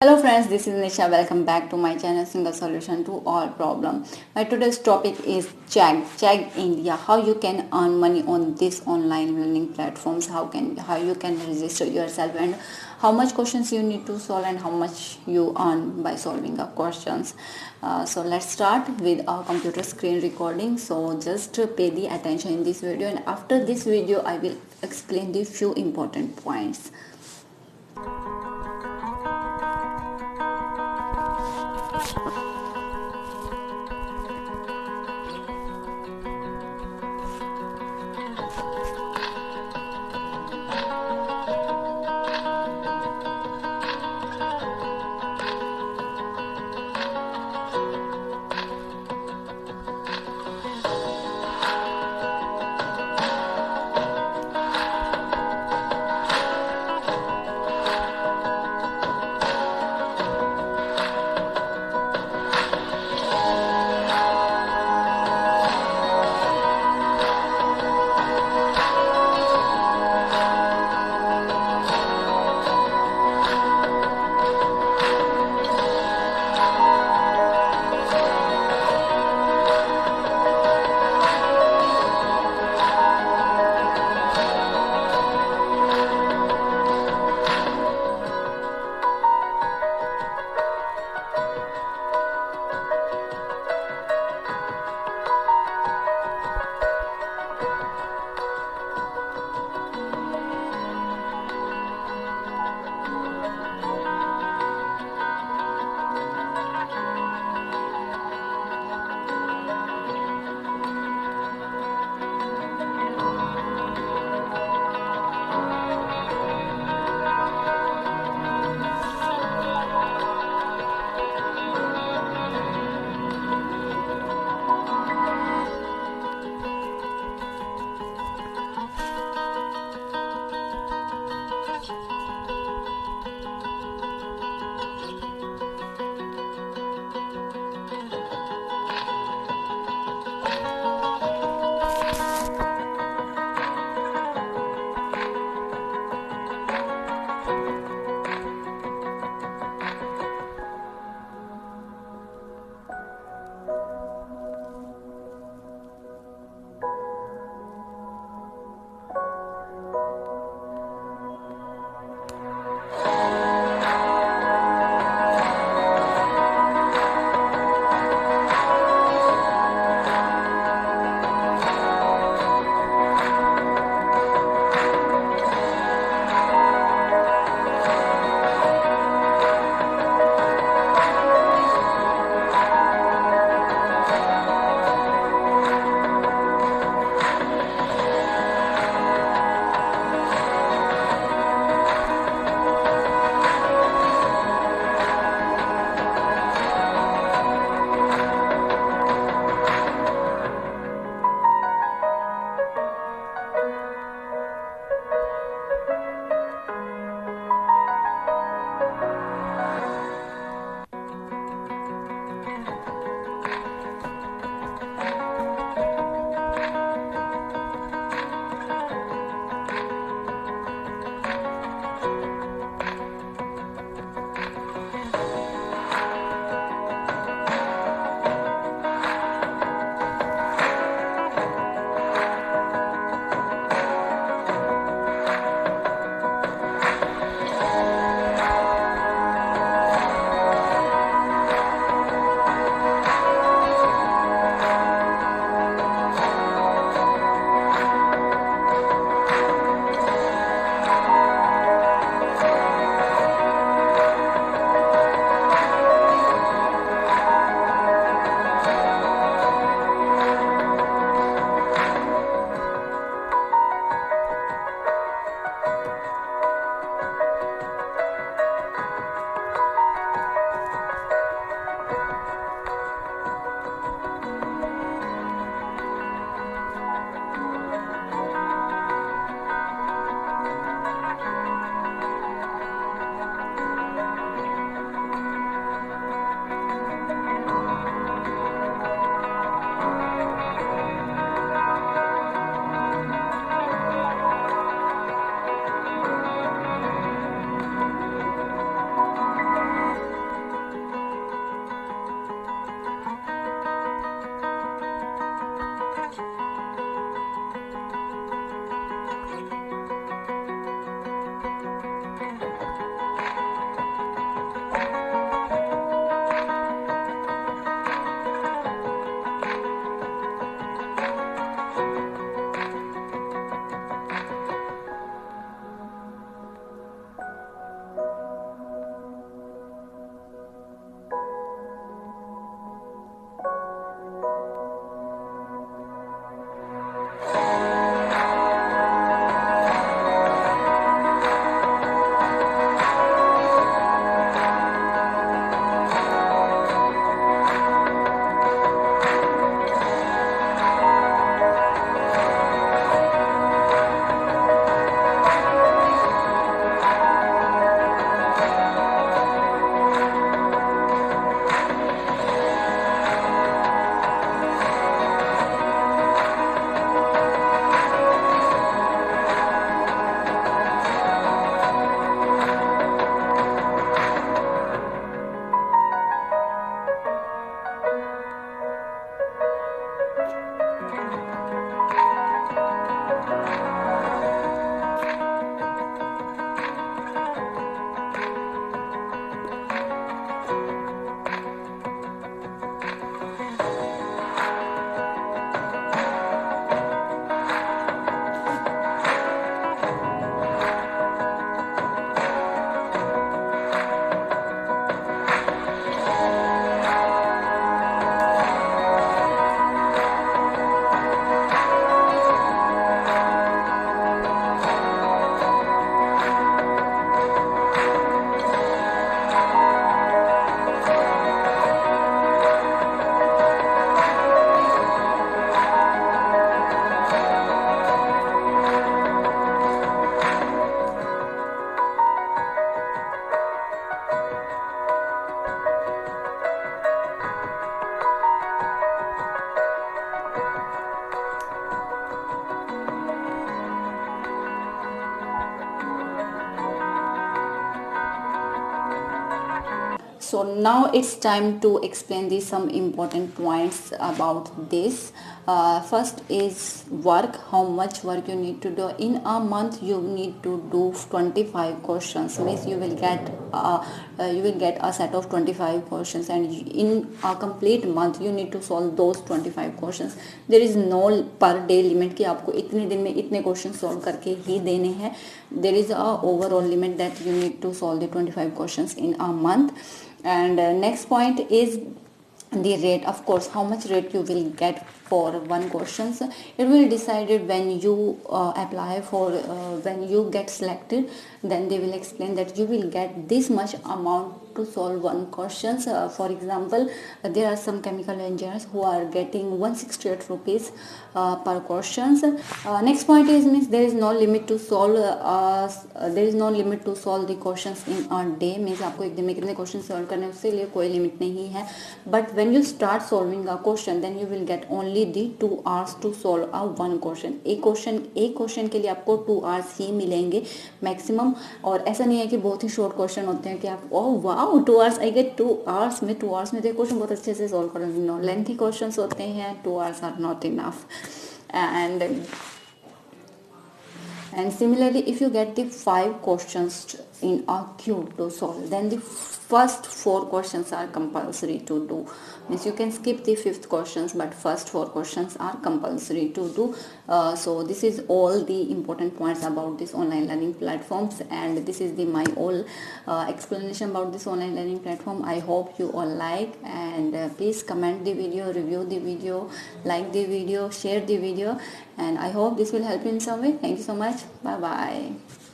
Hello friends, this is Nisha. Welcome back to my channel Single Solution to All Problem. My today's topic is Chegg India. How you can earn money on this online learning platforms. How you can register yourself and how much questions you need to solve and how much you earn by solving up questions. So let's start with our computer screen recording. So just pay the attention in this video, and after this video I will explain the few important points. So now it's time to explain these some important points about this. First is work. How much work you need to do in a month? You need to do 25 questions. Means you will get a set of 25 questions, and in a complete month you need to solve those 25 questions. There is no per day limit कि आपको इतने दिन में इतने question solve करके ही देने हैं. There is a overall limit that you need to solve the 25 questions in a month. And next point is the rate. Of course, how much rate you will get for one questions, it will decided when you apply for when you get selected. Then they will explain that you will get this much amount to solve one questions. For example, there are some chemical engineers who are getting 168 rupees per questions. Next point is means there is no limit to solve the questions in a day. Means आपको एक दिन में कितने question solve करने हैं उसके लिए कोई लिमिट नहीं है. But when you start solving a question, then you will get only the 2 hours to solve a one question. एक क्वेश्चन के लिए आपको 2 hours ही मिलेंगे मैक्सिमम. और ऐसा नहीं है कि बहुत ही शॉर्ट क्वेश्चन होते हैं कि आप oh wow 2 hours I get 2 hours में 2 hours में तो क्वेश्चन बहुत अच्छे से सॉल्व कर लेंगे. नो, लेंथी क्वेश्चन होते हैं. 2 hours are not enough. And similarly, if you get the 5 questions in a queue to solve, then the first 4 questions are compulsory to do. Means you can skip the 5th questions, but first 4 questions are compulsory to do. So this is all the important points about this online learning platforms, and this is my all explanation about this online learning platform. I hope you all like, and please comment the video, review the video, like the video, share the video, and I hope this will help you in some way. Thank you so much. Bye bye.